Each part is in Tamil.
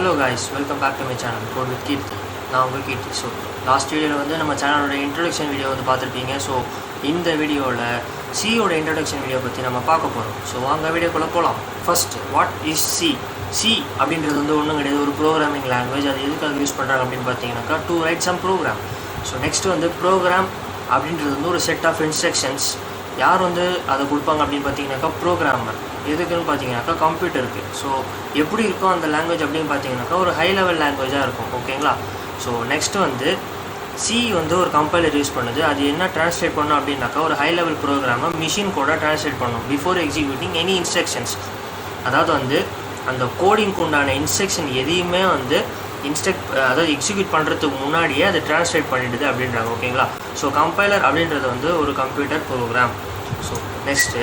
Hello guys, welcome back to my channel Code with Keerthi. நான் உங்கள் கீர்த்தி. ஸோ லாஸ்ட் வீடியோவில் வந்து நம்ம சேனலோட இன்ட்ரடக்ஷன் வீடியோ வந்து பார்த்துருப்பீங்க. ஸோ இந்த வீடியோவில் சியோட இன்ட்ரடக்ஷன் வீடியோ பற்றி நம்ம பார்க்க போகிறோம். ஸோ வாங்க வீடியோக்குள்ளே போகலாம். First, what is C? C அப்படின்றது வந்து ஒன்றும் கிடையாது, ஒரு ப்ரோக்ராமிங் லாங்குவேஜ். அது எதுக்காக யூஸ் பண்ணுறாங்க அப்படின்னு பார்த்தீங்கன்னாக்கா to write some program. So next வந்து ப்ரோக்ராம் அப்படின்றது வந்து ஒரு செட் ஆஃப் இன்ஸ்ட்ரக்ஷன்ஸ். யார் வந்து அதை கொடுப்பாங்க அப்படின்னு பார்த்தீங்கன்னாக்கா ப்ரோக்ராமர். எதுக்குன்னு பார்த்தீங்கன்னாக்கா கம்ப்யூட்டருக்கு. ஸோ எப்படி இருக்கும் அந்த லாங்குவேஜ் அப்படின்னு பார்த்தீங்கன்னாக்கா ஒரு ஹை லெவல் லாங்குவேஜாக இருக்கும். ஓகேங்களா? ஸோ நெக்ஸ்ட்டு வந்து சி வந்து ஒரு கம்பைலர் யூஸ் பண்ணுது. அது என்ன ட்ரான்ஸ்லேட் பண்ணும் அப்படின்னாக்கா ஒரு ஹை லெவல் ப்ரோக்ராமை மிஷின் கோடாக ட்ரான்ஸ்லேட் பண்ணும் பிஃபோர் எக்ஸிக்யூட்டிங் எனி இன்ஸ்ட்ரக்ஷன்ஸ். அதாவது வந்து அந்த கோடிங்க்கு உண்டான இன்ஸ்ட்ரக்ஷன் எதையுமே வந்து அதாவது எக்ஸிக்யூட் பண்ணுறதுக்கு முன்னாடியே அதை ட்ரான்ஸ்லேட் பண்ணிடுது அப்படின்றாங்க. ஓகேங்களா? ஸோ கம்பைலர் அப்படின்றது வந்து ஒரு computer program. So next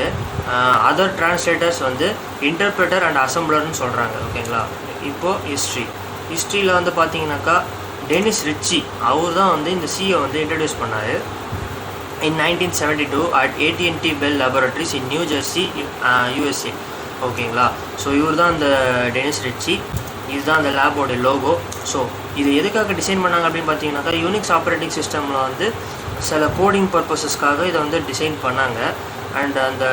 other translators வந்து இன்டர்பிரட்டர் அண்ட் அசம்பிளர்னு சொல்கிறாங்க. ஓகேங்களா? இப்போது ஹிஸ்ட்ரியில் வந்து பார்த்தீங்கன்னாக்கா டெனிஸ் ரிச்சி அவர் தான் வந்து இந்த சியை வந்து இன்ட்ரடியூஸ் பண்ணார் இன் 1972 at AT&T bell laboratories in new Jersey USA. ஓகேங்களா? ஸோ இவர் தான் அந்த டெனிஸ் ரிச்சி. இதுதான் அந்த லேபோடைய லோகோ. ஸோ இது எதுக்காக டிசைன் பண்ணாங்க அப்படின்னு பார்த்தீங்கன்னாக்கா யூனிக்ஸ் ஆப்ரேட்டிங் சிஸ்டமில் வந்து சில கோடிங் பர்பஸஸ்க்காக இதை வந்து டிசைன் பண்ணாங்க. அண்ட் அந்த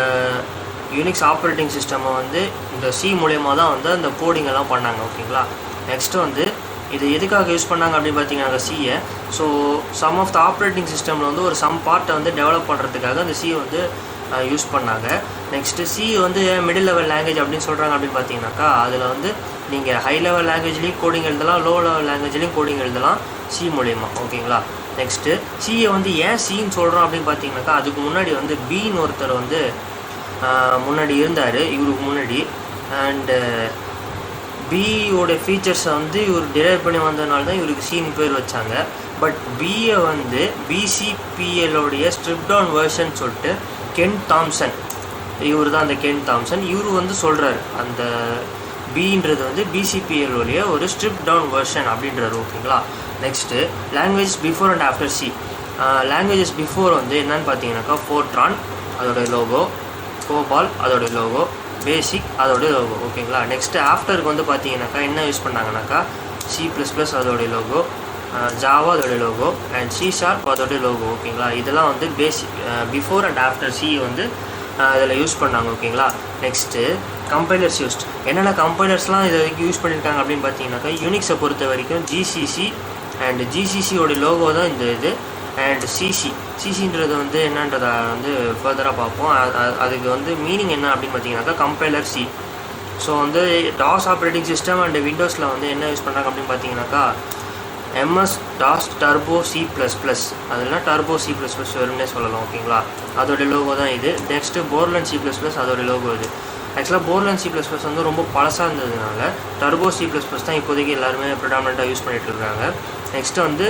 யூனிக்ஸ் ஆப்ரேட்டிங் சிஸ்டமை வந்து இந்த சி மூலயமா தான் வந்து அந்த கோடிங் எல்லாம் பண்ணாங்க. ஓகேங்களா? நெக்ஸ்ட்டு வந்து இது எதுக்காக யூஸ் பண்ணாங்க அப்படின்னு பார்த்தீங்கன்னா சியை, so some of the operating சிஸ்டமில் வந்து ஒரு சம் பார்ட்டை வந்து டெவலப் பண்ணுறதுக்காக அந்த சியை வந்து யூஸ் பண்ணாங்க. நெக்ஸ்ட்டு சி வந்து மிடில் லெவல் லாங்குவேஜ் அப்படின்னு சொல்கிறாங்க அப்படின்னு பார்த்தீங்கன்னாக்கா அதில் வந்து நீங்கள் ஹை லெவல் லாங்குவேஜ்லேயும் கோடிங் எழுதலாம், லோ லெவல் லாங்குவேஜ்லேயும் கோடிங் எழுதலாம் சி மூலயமா. ஓகேங்களா? நெக்ஸ்ட்டு சியை வந்து ஏன் சின்னு சொல்கிறோம் அப்படின்னு பார்த்தீங்கன்னாக்கா அதுக்கு முன்னாடி வந்து பின்னு ஒருத்தர் வந்து முன்னாடி இருந்தார் இவருக்கு முன்னாடி. அண்டு பியோட ஃபீச்சர்ஸை வந்து இவர் டிரைவ் பண்ணி வந்ததுனால தான் இவருக்கு சின்னு பேர் வச்சாங்க. பட் பியை வந்து பிசிபிஎலோடைய ஸ்ட்ரிப் டவுன் வேர்ஷன் சொல்லிட்டு கென் தாம்சன், இவர் தான் அந்த கென் தாம்சன், இவர் வந்து சொல்கிறார் அந்த பின்றது வந்து பிசிபிஎலோடைய ஒரு ஸ்ட்ரிப் டவுன் வேர்ஷன் அப்படின்றாரு. ஓகேங்களா? Next language before and after C. Languages before வந்து என்னன்னு பார்த்தீங்கன்னாக்கா ஃபோர்ட்ரான் அதோடைய லோகோ, கோபால் அதோடைய லோகோ, பேசிக் அதோடைய லோகோ. ஓகேங்களா? நெக்ஸ்ட்டு ஆஃப்டருக்கு வந்து பார்த்தீங்கன்னாக்கா என்ன யூஸ் பண்ணாங்கன்னாக்கா C++ அதோடைய லோகோ, ஜாவா அதோடைய லோகோ அண்ட் C# அதோடைய லோகோ. ஓகேங்களா? இதெல்லாம் வந்து பிஃபோர் அண்ட் ஆஃப்டர் சி வந்து அதில் யூஸ் பண்ணாங்க. ஓகேங்களா? Next compilers used. என்னென்ன கம்பைலர்ஸ்லாம் இதை யூஸ் பண்ணியிருக்காங்க அப்படின்னு பார்த்தீங்கன்னாக்கா யூனிக்ஸை பொறுத்த வரைக்கும் ஜிசிசி அண்ட் ஜிசிசியோடைய லோகோ தான் இந்த இது. அண்ட் சிசின்றது வந்து என்னன்றதை வந்து ஃபர்தராக பார்ப்போம். அதுக்கு வந்து மீனிங் என்ன அப்படின்னு பார்த்தீங்கன்னாக்கா கம்பைலர் சி. ஸோ வந்து டாஸ் ஆப்ரேட்டிங் சிஸ்டம் அண்ட் விண்டோஸில் வந்து என்ன யூஸ் பண்ணுறாங்க அப்படின்னு பார்த்தீங்கன்னாக்கா MS DOS டர்போ C++, அதெல்லாம் டர்போ C++ வரும்னே சொல்லலாம். ஓகேங்களா? அதோடைய லோகோ தான் இது. நெக்ஸ்ட்டு போர்லன் C++, அதோடைய லோகோ இது. ஆக்சுவலாக போர்லன் C++ வந்து ரொம்ப பழசாக இருந்ததுனால டர்போ C++ தான் இப்போதைக்கு எல்லாருமே ப்ரிடாமினண்ட்டாக யூஸ் பண்ணிகிட்டு இருக்காங்க. நெக்ஸ்ட்டு வந்து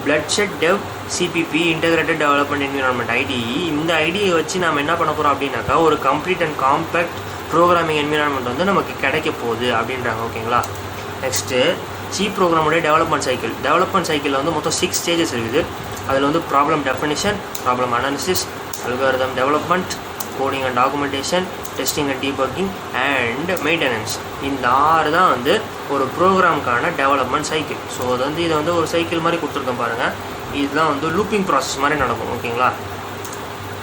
Bloodshed Dev CPP integrated development environment IDE. இந்த ஐடியை வச்சு நம்ம என்ன பண்ண போகிறோம் அப்படின்னாக்கா ஒரு complete and compact programming environment வந்து நமக்கு கிடைக்க போகுது அப்படின்றாங்க. ஓகேங்களா? நெக்ஸ்ட்டு சி ப்ரோக்ராமுடைய டெவலப்மெண்ட் சைக்கிள் வந்து மொத்தம் 6 ஸ்டேஜஸ் இருக்குது. அதில் வந்து problem definition, problem analysis, algorithm development, coding and documentation, testing and debugging and maintenance. இந்த 6 தான் வந்து ஒரு ப்ரோக்ராமுக்கான டெவலப்மெண்ட் சைக்கிள். ஸோ அது வந்து இதை வந்து ஒரு சைக்கிள் மாதிரி கொடுத்துருக்கோம் பாருங்கள். இதுதான் வந்து லூப்பிங் ப்ராசஸ் மாதிரி நடக்கும். ஓகேங்களா?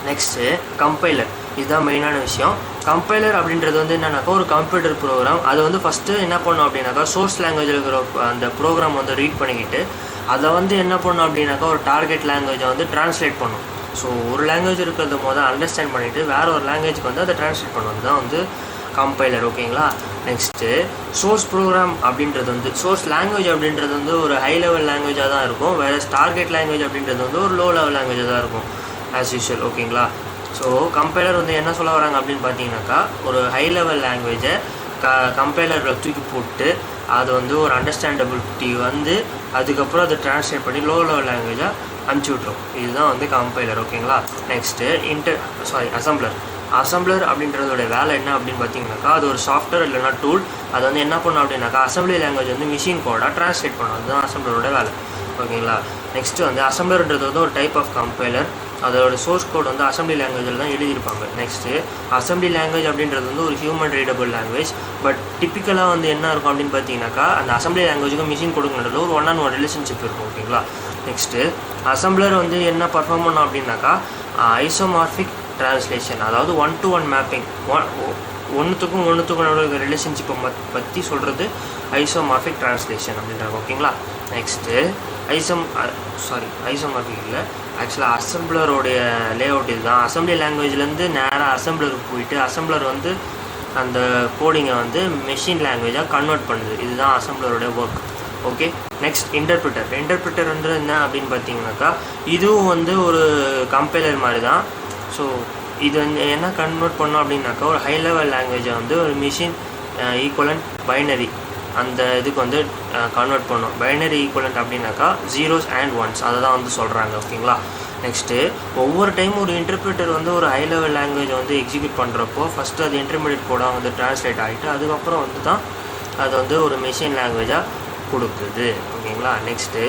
Next compiler. இதுதான் மெயினான விஷயம். கம்பைலர் அப்படின்றது வந்து என்னன்னாக்கா ஒரு கம்ப்யூட்டர் ப்ரோக்ராம். அது வந்து ஃபஸ்ட்டு என்ன பண்ணும் அப்படின்னாக்கா சோர்ஸ் லாங்குவேஜில் இருக்கிற அந்த ப்ரோக்ராம் வந்து ரீட் பண்ணிக்கிட்டு அதை வந்து என்ன பண்ணும் அப்படின்னாக்கா ஒரு டார்கெட் லாங்குவேஜை வந்து ட்ரான்ஸ்லேட் பண்ணும். ஸோ ஒரு லாங்குவேஜ் இருக்கிறது போது அண்டர்ஸ்டாண்ட் பண்ணிவிட்டு வேறு ஒரு லாங்குவேஜ்க்கு வந்து அதை ட்ரான்ஸ்லேட் பண்ணுவது தான் வந்து கம்பைலர். ஓகேங்களா? நெக்ஸ்ட்டு சோர்ஸ் ப்ரோக்ராம் அப்படின்றது வந்து சோர்ஸ் லாங்குவேஜ் அப்படின்றது வந்து ஒரு ஹை லெவல் லாங்குவேஜாக தான் இருக்கும். வேறு டார்கெட் லாங்குவேஜ் அப்படின்றது வந்து ஒரு லோ லெவல் லாங்குவேஜாக தான் இருக்கும் ஆஸ் யூஷுவல். ஓகேங்களா? ஸோ கம்பைலர் வந்து என்ன சொல்ல வராங்க அப்படின்னு பார்த்தீங்கன்னாக்கா ஒரு ஹை லெவல் லாங்குவேஜை கம்பைலரில் தூக்கி போட்டு அது வந்து ஒரு அண்டர்ஸ்டாண்டபிலிட்டி வந்து அதுக்கப்புறம் அதை ட்ரான்ஸ்லேட் பண்ணி லோ லெவல் லாங்குவேஜாக அனுப்பிச்சி விட்ரும். இதுதான் வந்து கம்பைலர். ஓகேங்களா? நெக்ஸ்ட்டு அசம்பிளர் அப்படின்றதோட வேலை என்ன அப்படின்னு பார்த்தீங்கன்னாக்கா அது ஒரு சாஃப்ட்வேர் இல்லைனா டூல். அது வந்து என்ன பண்ணும் அப்படின்னாக்கா அசம்பிளி லாங்குவேஜ் வந்து மிஷின் கோடாக ட்ரான்ஸ்லேட் பண்ணும். அதுதான் அசம்பிளரோட வேலை. ஓகேங்களா? நெக்ஸ்ட்டு வந்து அசம்பிளர்ன்றது வந்து ஒரு டைப் ஆஃப் கம்பைலர். அதோட சோர்ஸ் கோட் வந்து அசம்பிளி லாங்குவேஜில் தான் எழுதியிருப்பாங்க. நெக்ஸ்ட்டு அசம்பிளி லாங்குவேஜ் அப்படின்றது வந்து ஒரு ஹியூமன் ரீடபிள் லாங்குவேஜ். பட் டிப்பிக்கலாக வந்து என்ன இருக்கும் அப்படின்னு பார்த்தீங்கன்னாக்கா அந்த அசம்பிளி லாங்குவேஜுக்கும் மிஷின் கோடுக்கும் நடுவில் ஒரு 1-on-1 ரிலேஷன்ஷிப் இருக்கும். ஓகேங்களா. நெக்ஸ்ட்டு அசம்பிளர் வந்து என்ன பர்ஃபார்ம் பண்ணோம் அப்படின்னாக்கா ஐசோமார்பிக் ட்ரான்ஸ்லேஷன், அதாவது 1-to-1 மேப்பிங், ஒன்றுத்துக்கும் நடுவில் ரிலேஷன்ஷிப்பை பற்றி சொல்கிறது ஐசோமார்பிக் ட்ரான்ஸ்லேஷன் அப்படின்றாங்க. ஓகேங்களா. நெக்ஸ்ட்டு ஐசோமார்பிக் இல்லை, ஆக்சுவலாக அசம்பிளரோடைய லேஅவுட் இதுதான். அசம்பிளி லாங்குவேஜ்லேருந்து நேராக அசம்பிளருக்கு போயிட்டு அசம்பிளர் வந்து அந்த கோடிங்கை வந்து மெஷின் லாங்குவேஜாக கன்வெர்ட் பண்ணுது. இதுதான் அசம்பிளரோடைய ஒர்க். ஓகே. நெக்ஸ்ட் இன்டர்பிரிட்டர் வந்து என்ன அப்படின்னு பார்த்தீங்கன்னாக்கா இதுவும் வந்து ஒரு கம்பைலர் மாதிரி தான். ஸோ இது வந்து என்ன கன்வெர்ட் பண்ணோம் அப்படின்னாக்கா ஒரு ஹை லெவல் லாங்குவேஜை வந்து ஒரு மிஷின் ஈக்குவலண்ட் பைனரி அந்த இதுக்கு வந்து கன்வெர்ட் பண்ணோம். பைனரி ஈக்குவலண்ட் அப்படின்னாக்கா 0s and 1s அதை தான் வந்து சொல்கிறாங்க. ஓகேங்களா. நெக்ஸ்ட்டு ஒவ்வொரு டைம் ஒரு இன்டர்பிரிட்டர் வந்து ஒரு ஹை லெவல் லாங்குவேஜை வந்து எக்ஸிக்யூட் பண்ணுறப்போ ஃபஸ்ட்டு அது இன்டர்மீடியட் கோடாக வந்து ட்ரான்ஸ்லேட் ஆகிட்டு அதுக்கப்புறம் வந்து தான் அது வந்து ஒரு மிஷின் லாங்குவேஜாக கொடுக்குது. ஓகேங்களா. நெக்ஸ்ட்டு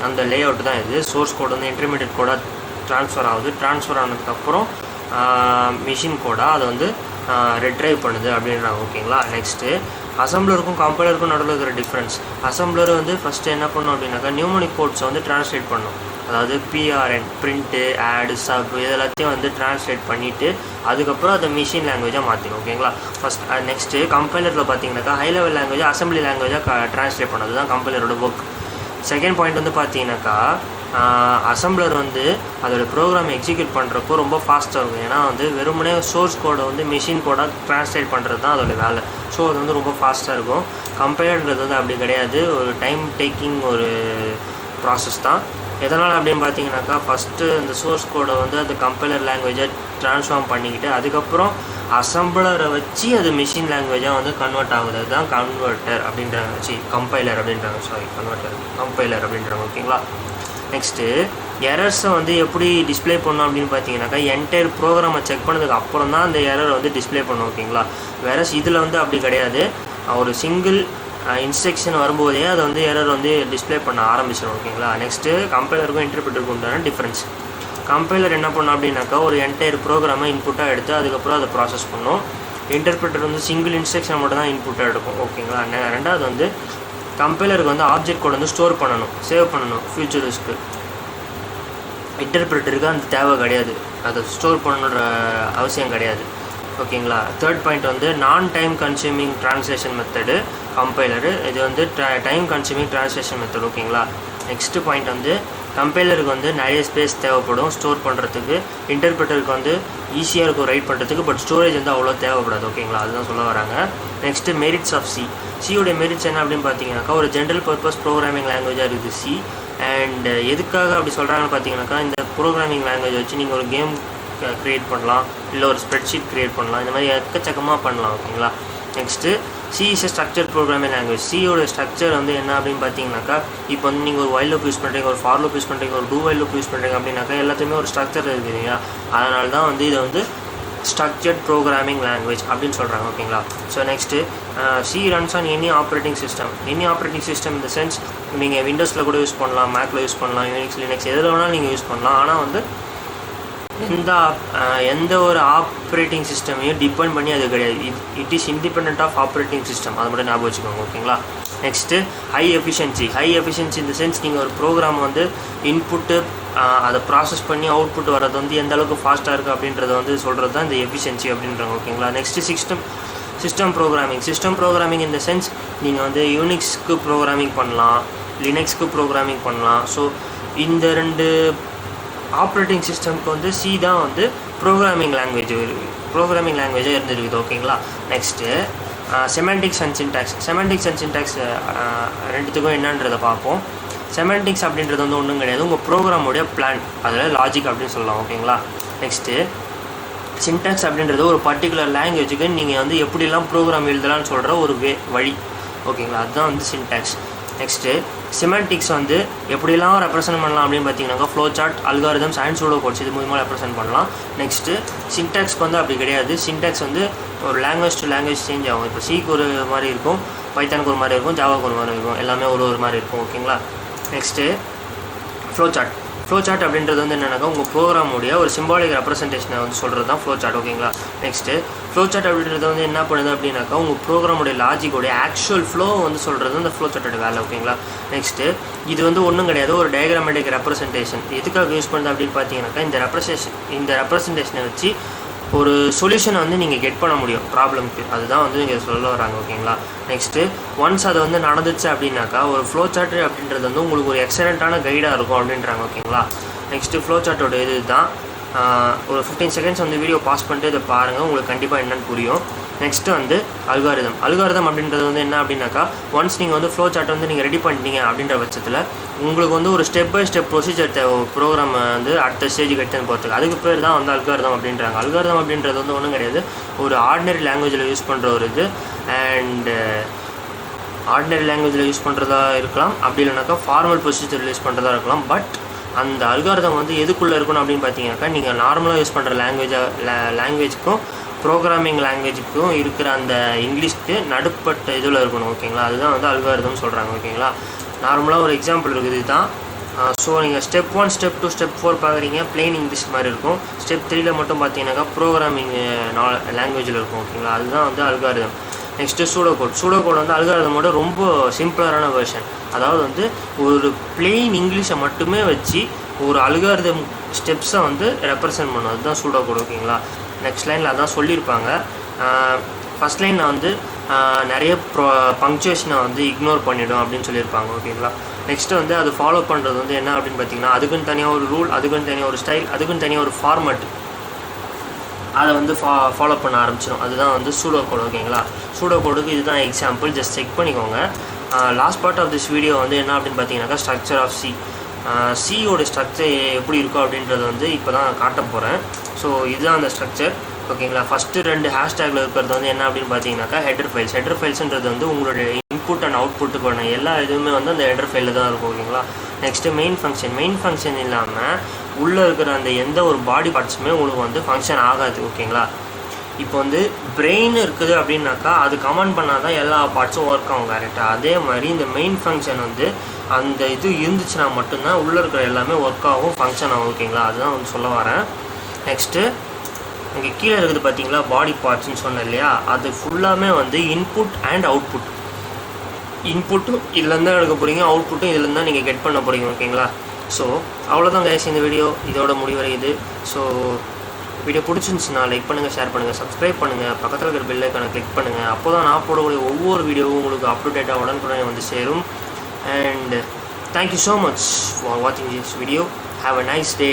அந்த லேஅவுட் தான் இது. சோர்ஸ் கோட் வந்து இன்டர்மீடியட் கோடாக ட்ரான்ஸ்ஃபர் ஆகுது. ட்ரான்ஸ்ஃபர் ஆனதுக்கப்புறம் மிஷின் கோடாக அதை வந்து ரிட்ரைவ் பண்ணுது அப்படின்றாங்க. ஓகேங்களா. நெக்ஸ்ட்டு அசம்பிளருக்கும் கம்பைலருக்கும் நடுவில் இருக்கிற டிஃப்ரென்ஸ். அசம்பிளர் வந்து ஃபஸ்ட்டு என்ன பண்ணோம் அப்படின்னாக்கா நியூமனிக் கோட்ஸை வந்து ட்ரான்ஸ்லேட் பண்ணோம். அதாவது PRN பிரிண்ட்டு ஆடு சப் இது எல்லாத்தையும் வந்து ட்ரான்ஸ்லேட் பண்ணிவிட்டு அதுக்கப்புறம் அதை மிஷின் லாங்குவேஜாக மாற்றிடும். ஓகேங்களா. ஃபஸ்ட் நெக்ஸ்ட்டு கம்பைலரில் பார்த்தீங்கன்னாக்கா ஹை லெவல் லாங்குவேஜாக அசம்பிளி லாங்குவேஜாக ட்ரான்ஸ்லேட் பண்ணது தான் கம்பைலரோட ஒர்க். செகண்ட் பாயிண்ட் வந்து பார்த்தீங்கன்னாக்கா அசம்பிளர் வந்து அதோட ப்ரோக்ராம் எக்ஸிக்யூட் பண்ணுறப்போ ரொம்ப ஃபாஸ்ட்டாக இருக்கும். ஏன்னா வந்து வெறுமனே சோர்ஸ் கோடை வந்து மிஷின் கோடாக ட்ரான்ஸ்லேட் பண்ணுறது தான் அதோட வேலை. ஸோ அது வந்து ரொம்ப ஃபாஸ்ட்டாக இருக்கும். கம்பைலர்ன்றது வந்து அப்படி கிடையாது, ஒரு டைம் டேக்கிங் ஒரு ப்ராசஸ் தான். எதனால் அப்படின்னு பார்த்தீங்கன்னாக்கா ஃபஸ்ட்டு இந்த சோர்ஸ் கோடை வந்து அது கம்பைலர் லாங்குவேஜை ட்ரான்ஸ்ஃபார்ம் பண்ணிக்கிட்டு அதுக்கப்புறம் அசம்பிளரை வச்சு அது மிஷின் லாங்குவேஜாக வந்து கன்வெர்ட் ஆகுது. அதுதான் கன்வெர்ட்டர் அப்படின்றாங்க. கம்பைலர் அப்படின்றாங்க. கம்பைலர் அப்படின்றாங்க. ஓகேங்களா. நெக்ஸ்ட்டு எரர்ஸை வந்து எப்படி டிஸ்பிளே பண்ணோம் அப்படின்னு பார்த்தீங்கன்னாக்கா என்டையர் ப்ரோக்ராமை செக் பண்ணதுக்கு அப்புறம் தான் அந்த எரரை வந்து டிஸ்பிளே பண்ணோம். ஓகேங்களா. வேறஸ் இதில் வந்து அப்படி கிடையாது. ஒரு சிங்கிள் இன்ஸ்ட்ரக்ஷன் வரும்போதே அதை வந்து எரர் வந்து டிஸ்பிளே பண்ண ஆரம்பிச்சிடும். ஓகேங்களா. நெக்ஸ்ட்டு கம்பைலருக்கும் இன்டர்பிரிட்டருக்கும் உண்டான டிஃப்ரென்ஸ். கம்பைலர் என்ன பண்ணோம் அப்படின்னாக்கா ஒரு என்டையர் ப்ரோக்ராமை இன்புட்டாக எடுத்து அதுக்கப்புறம் அதை ப்ராசஸ் பண்ணோம். இன்டர்பிரிட்டர் வந்து சிங்கிள் இன்ஸ்ட்ரக்ஷன் மட்டும் தான் இன்புட்டாக எடுக்கும். ஓகேங்களா. ரெண்டாவது வந்து கம்பைலருக்கு வந்து ஆப்ஜெக்ட் கோட் வந்து ஸ்டோர் பண்ணணும், சேவ் பண்ணணும் ஃபியூச்சர் யூஸ்க்கு. இன்டர்பிரிட்டருக்கு அந்த தேவை கிடையாது, அதை ஸ்டோர் பண்ணணுன்ற அவசியம் கிடையாது. ஓகேங்களா. தேர்ட் பாயிண்ட் வந்து நான் டைம் கன்சியூமிங் ட்ரான்ஸ்லேஷன் மெத்தடு கம்பைலரு. இது வந்து டைம் கன்சியூமிங் ட்ரான்ஸ்லேஷன் மெத்தட். ஓகேங்களா. நெக்ஸ்ட்டு பாயிண்ட் வந்து கம்பைலருக்கு வந்து நிறைய ஸ்பேஸ் தேவைப்படும் ஸ்டோர் பண்ணுறதுக்கு. இன்டர்பிரிட்டருக்கு வந்து ஈஸியாக இருக்கும் ரைட் பண்ணுறதுக்கு, பட் ஸ்டோரேஜ் வந்து அவ்வளோ தேவைப்படாது. ஓகேங்களா. அதுதான் சொல்ல வராங்க. Next merits of C. சியோடைய மெரிட்ஸ் என்ன அப்படின்னு பார்த்தீங்கன்னாக்கா ஒரு ஜென்ரல் பர்பஸ் ப்ரோக்ராமிங் லாங்குவேஜாக இருக்குது சி. அண்ட் எதுக்காக அப்படி சொல்கிறாங்கன்னு பார்த்தீங்கன்னாக்கா இந்த ப்ரோக்ராமிங் லாங்குவேஜ் வச்சு நீங்கள் ஒரு கேம் க்ரியேட் பண்ணலாம், இல்லை ஒரு ஸ்ப்ரெட்ஷீட் க்ரியேட் பண்ணலாம், இந்த மாதிரி எக்கச்சக்கமாக பண்ணலாம். ஓகேங்களா. Next C is a structure programming language. சியோட ஸ்ட்ரக்சர் வந்து என்ன அப்படின்னு பார்த்தீங்கன்னாக்கா இப்போ வந்து நீங்கள் ஒரு வைல் லூப் யூஸ் பண்ணுறீங்க, ஒரு ஃபார் லூப் யூஸ் பண்ணுறீங்க, ஒரு டூ வைல் லூப் யூஸ் பண்ணுறீங்க அப்படின்னாக்கா எல்லாத்தையுமே ஒரு ஸ்ட்ரக்சர் இருக்குது இல்லையா. அதனால தான் வந்து இதை வந்து ஸ்ட்ரக்சர்ட் ப்ரோக்ராமிங் லாங்குவேஜ் அப்படின்னு சொல்கிறாங்க. ஓகேங்களா. So next C runs on any operating system. Any operating system இந்த சென்ஸ் நீங்கள் விண்டோஸில் கூட யூஸ் பண்ணலாம், மேக்கில் யூஸ் பண்ணலாம், யூனிக்ஸ் லினக்ஸ் எதில் வேணாலும் நீங்கள் யூஸ் பண்ணலாம். ஆனால் வந்து எந்த ஒரு ஆப்ரேட்டிங் சிஸ்டமையும் டிபெண்ட் பண்ணி அது கிடையாது. It is independent of operating system, அதை மட்டும் ஞாபகம் வச்சுக்கோங்க. ஓகேங்களா. Next high efficiency. High efficiency இந்த சென்ஸ் நீங்கள் ஒரு ப்ரோக்ராம் வந்து இன்புட்டு அதை ப்ராசஸ் பண்ணி அவுட்புட் வர்றது வந்து எந்த அளவுக்கு ஃபாஸ்ட்டாக இருக்குது அப்படின்றத வந்து சொல்கிறது தான் இந்த எஃபிஷியன்சி அப்படின்றாங்க. ஓகேங்களா. Next system programming. System programming இந்த சென்ஸ் நீங்கள் வந்து யூனிக்ஸ்க்கு ப்ரோக்ராமிங் பண்ணலாம், லினக்ஸ்க்கு ப்ரோக்ராமிங் பண்ணலாம். ஸோ இந்த ரெண்டு ஆப்ரேட்டிங் சிஸ்டம்க்கு வந்து சி தான் வந்து ப்ரோக்ராமிங் லாங்குவேஜாக இருந்துருக்குது. ஓகேங்களா. Next semantics and syntax. Semantics and syntax ரெண்டுத்துக்கும் என்னன்றதை பார்ப்போம். செமண்டிக்ஸ் அப்படின்றது வந்து ஒன்றும் கிடையாது, உங்கள் ப்ரோக்ராமுடைய பிளான், அதில் லாஜிக் அப்படின்னு சொல்லலாம். ஓகேங்களா. நெக்ஸ்ட்டு சின்டாக்ஸ் அப்படின்றது ஒரு பர்டிகுலர் லாங்குவேஜுக்கு நீங்கள் வந்து எப்படிலாம் ப்ரோக்ராம் எழுதலாம்னு சொல்கிற ஒரு வழி. ஓகேங்களா. அதுதான் வந்து சின்டாக்ஸ். நெக்ஸ்ட்டு செமண்டிக்ஸ் வந்து எப்படிலாம் ரெப்ரசென்ட் பண்ணலாம் அப்படின்னு பார்த்தீங்கன்னாக்கா flow chart, algorithms and pseudo codes இது மூலமாக ரெப்ரசென்ட் பண்ணலாம். நெக்ஸ்ட்டு சின்டாக்ஸ்க்கு வந்து அப்படி கிடையாது. சின்டாக்ஸ் வந்து ஒரு லாங்குவேஜ் டு லாங்குவேஜ் சேஞ்ச் ஆகும். இப்போ சிக்கு ஒரு மாதிரி இருக்கும், பைத்தானுக்கு ஒரு மாதிரி இருக்கும், ஜாவாக்கு ஒரு மாதிரி இருக்கும், எல்லாமே ஒரு மாதிரி இருக்கும். ஓகேங்களா. நெக்ஸ்ட்டு ஃப்ளோ ஃப்ளோ சார்ட் அப்படின்றது வந்து என்னென்னாக்கா உங்கள் ப்ரோக்ராமுடைய ஒரு சிம்பாலிக் ரெப்ரசன்டேஷனை வந்து சொல்கிறது தான் ஃப்ளோ சார்ட். ஓகேங்களா. நெக்ஸ்ட்டு ஃப்ளோ சார்ட் அப்படின்றது வந்து என்ன பண்ணுது அப்படின்னாக்கா உங்கள் ப்ரோக்ராமுடைய லாஜிக்கோடைய ஆக்சுவல் ஃப்ளோ வந்து சொல்கிறது அந்த ஃப்ளோ சார்ட்டோட வேலை. ஓகேங்களா. நெக்ஸ்ட்டு இது வந்து ஒன்றும் கிடையாது, ஒரு டயக்ராமேட்டிக் ரெப்ரசன்டேஷன். எதுக்காக யூஸ் பண்ணுது அப்படின்னு பார்த்தீங்கன்னாக்கா இந்த ரெப்ரசன்டேஷனை வச்சு ஒரு சொல்யூஷனை வந்து நீங்கள் கெட் பண்ண முடியும் ப்ராப்ளம்க்கு. அதுதான் வந்து இங்கே சொல்ல வராங்க. ஓகேங்களா. நெக்ஸ்ட்டு ஒன்ஸ் அது வந்து நடந்துச்சு அப்படின்னாக்கா ஒரு ஃப்ளோ சார்ட் அப்படின்றது வந்து உங்களுக்கு ஒரு எக்ஸலண்ட்டான கைடாக இருக்கும் அப்படின்றாங்க. ஓகேங்களா. நெக்ஸ்ட்டு ஃப்ளோ சார்ட்டோட இது தான். ஒரு 15 செகண்ட்ஸ் வந்து வீடியோ பாஸ் பண்ணிட்டு இதை பாருங்கள், உங்களுக்கு கண்டிப்பாக என்னென்னு புரியும். நெக்ஸ்ட்டு வந்து அல்காரிதம் அப்படின்றது வந்து என்ன அப்படின்னாக்கா ஒன்ஸ் நீங்கள் வந்து ஃப்ளோ சார்ட் வந்து நீங்கள் ரெடி பண்ணிட்டீங்க அப்படின்ற பட்சத்தில் உங்களுக்கு வந்து ஒரு step by step procedure program வந்து அடுத்த ஸ்டேஜுக்கு எடுத்துன்னு போகிறதுக்கு அதுக்கு பேர் தான் வந்து அல்காரிதம் அப்படின்றாங்க. அல்காரிதம் அப்படின்றது வந்து ஒன்றும் கிடையாது, ஒரு ஆர்டினரி லாங்குவேஜில் யூஸ் பண்ணுற ஒரு இது. அண்டு ஆர்டினரி லாங்குவேஜில் யூஸ் பண்ணுறதா இருக்கலாம், அப்படி இல்லைனாக்கா ஃபார்மல் ப்ரொசீஜரில் யூஸ் பண்ணுறதா இருக்கலாம். பட் அந்த அல்காரிதம் வந்து எதுக்குள்ளே இருக்கணும் அப்படின்னு பார்த்தீங்கன்னாக்கா நீங்கள் நார்மலாக யூஸ் பண்ணுற லாங்குவேஜுக்கும் ப்ரோக்ராமிங் லாங்குவேஜுக்கும் இருக்கிற அந்த இங்கிலீஷ்க்கு நடுப்பட்ட இதில் இருக்கணும். ஓகேங்களா. அதுதான் வந்து அல்காரிதம் சொல்கிறாங்க. ஓகேங்களா. நார்மலாக ஒரு எக்ஸாம்பிள் இருக்குது இதுதான். ஸோ நீங்கள் ஸ்டெப் 1 ஸ்டெப் 2 ஸ்டெப் 4 பார்க்குறீங்க, பிளெயின் இங்கிலீஷ் மாதிரி இருக்கும். ஸ்டெப் 3ல் மட்டும் பார்த்தீங்கன்னாக்கா ப்ரோக்ராமிங் லாங்குவேஜில் இருக்கும். ஓகேங்களா. அதுதான் வந்து அல்காரிதம். நெக்ஸ்ட்டு சூடோகோட் வந்து அல்காரிதமோட ரொம்ப சிம்பிளரான வெர்ஷன். அதாவது வந்து ஒரு பிளெயின் இங்கிலீஷை மட்டுமே வச்சு ஒரு அல்காரிதம் ஸ்டெப்ஸை வந்து ரெப்ரசன்ட் பண்ணும். அதுதான் சூடோகோட். ஓகேங்களா. நெக்ஸ்ட் லைனில் அதான் சொல்லியிருப்பாங்க. ஃபஸ்ட் லைனில் வந்து நிறைய பங்க்சுவேஷனை வந்து இக்னோர் பண்ணிவிடும் அப்படின்னு சொல்லியிருப்பாங்க. ஓகேங்களா. நெக்ஸ்ட்டு வந்து அது ஃபாலோ பண்ணுறது வந்து என்ன அப்படின்னு பார்த்தீங்கன்னா அதுக்குன்னு தனியாக ஒரு ரூல், அதுக்குன்னு தனியாக ஒரு ஸ்டைல், அதுக்குன்னு தனியாக ஒரு ஃபார்மட், அதை வந்து ஃபாலோ பண்ண ஆரம்பிச்சிடும். அதுதான் வந்து சூடோகோட். ஓகேங்களா. சூடோகோடுக்கு இதுதான் எக்ஸாம்பிள், ஜஸ்ட் செக் பண்ணிக்கோங்க. Last part of this video வந்து என்ன அப்படின்னு பார்த்தீங்கன்னாக்கா ஸ்ட்ரக்சர் ஆஃப் சியோட ஸ்ட்ரக்சர் எப்படி இருக்கும் அப்படின்றத வந்து இப்போ தான் காட்ட போகிறேன். ஸோ இதுதான் அந்த ஸ்ட்ரக்சர். ஓகேங்களா. ஃபஸ்ட்டு 2 ஹேஷ்டேக்கில் இருக்கிறது வந்து என்ன அப்படின்னு பார்த்தீங்கன்னாக்கா ஹெடர் ஃபைல்ஸ்ன்றது வந்து உங்களுடைய இன்புட் அண்ட் அவுட்புட்டுக்கான எல்லா இதுவுமே வந்து அந்த ஹெடர் ஃபைலில் தான் இருக்கும். ஓகேங்களா. நெக்ஸ்ட்டு மெயின் ஃபங்க்ஷன் இல்லாமல் உள்ளே இருக்கிற அந்த எந்த ஒரு பாடி பார்ட்ஸுமே உங்களுக்கு வந்து ஃபங்க்ஷன் ஆகாது. ஓகேங்களா. இப்போ வந்து பிரெயின் இருக்குது அப்படின்னாக்கா அது கமெண்ட் பண்ணால் தான் எல்லா பார்ட்ஸும் ஒர்க் ஆகும் கரெக்டாக. அதே மாதிரி இந்த மெயின் ஃபங்க்ஷன் வந்து அந்த இது இருந்துச்சுன்னா மட்டும்தான் உள்ளே இருக்கிற எல்லாமே ஒர்க் ஆகும், ஃபங்க்ஷன் ஆகும். ஓகேங்களா. அதுதான் வந்து சொல்ல வரேன். நெக்ஸ்ட்டு இங்கே கீழே இருக்குது பார்த்தீங்களா பாடி பார்ட்ஸ்ன்னு சொன்னேன் இல்லையா, அது ஃபுல்லாமே வந்து இன்புட் அண்ட் அவுட்புட். இன்புட்டும் இதுலேருந்து தான் எடுக்க போகிறீங்க, அவுட்புட்டும் இதுலேருந்து தான் நீங்கள் கெட் பண்ண போகிறீங்க. ஓகேங்களா. ஸோ அவ்வளோதான் கைஸ், இந்த வீடியோ இதோட முடிவடையுது. ஸோ வீடியோ பிடிச்சிருந்துச்சுன்னா லைக் பண்ணுங்கள், ஷேர் பண்ணுங்கள், சப்ஸ்கிரைப் பண்ணுங்கள், பக்கத்தில் இருக்கிற பெல் ஐக்கானை கிளிக் பண்ணுங்கள். அப்போ தான் நான் போடக்கூடிய ஒவ்வொரு வீடியோவும் உங்களுக்கு அப்டேட்டாக உடனுக்குடனே வந்து சேரும். And thank you so much for வாட்சிங் this video. Have a nice day.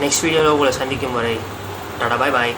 Next வீடியோவில் உங்களை சந்திக்கும் வரை டாடா, பாய் பாய்.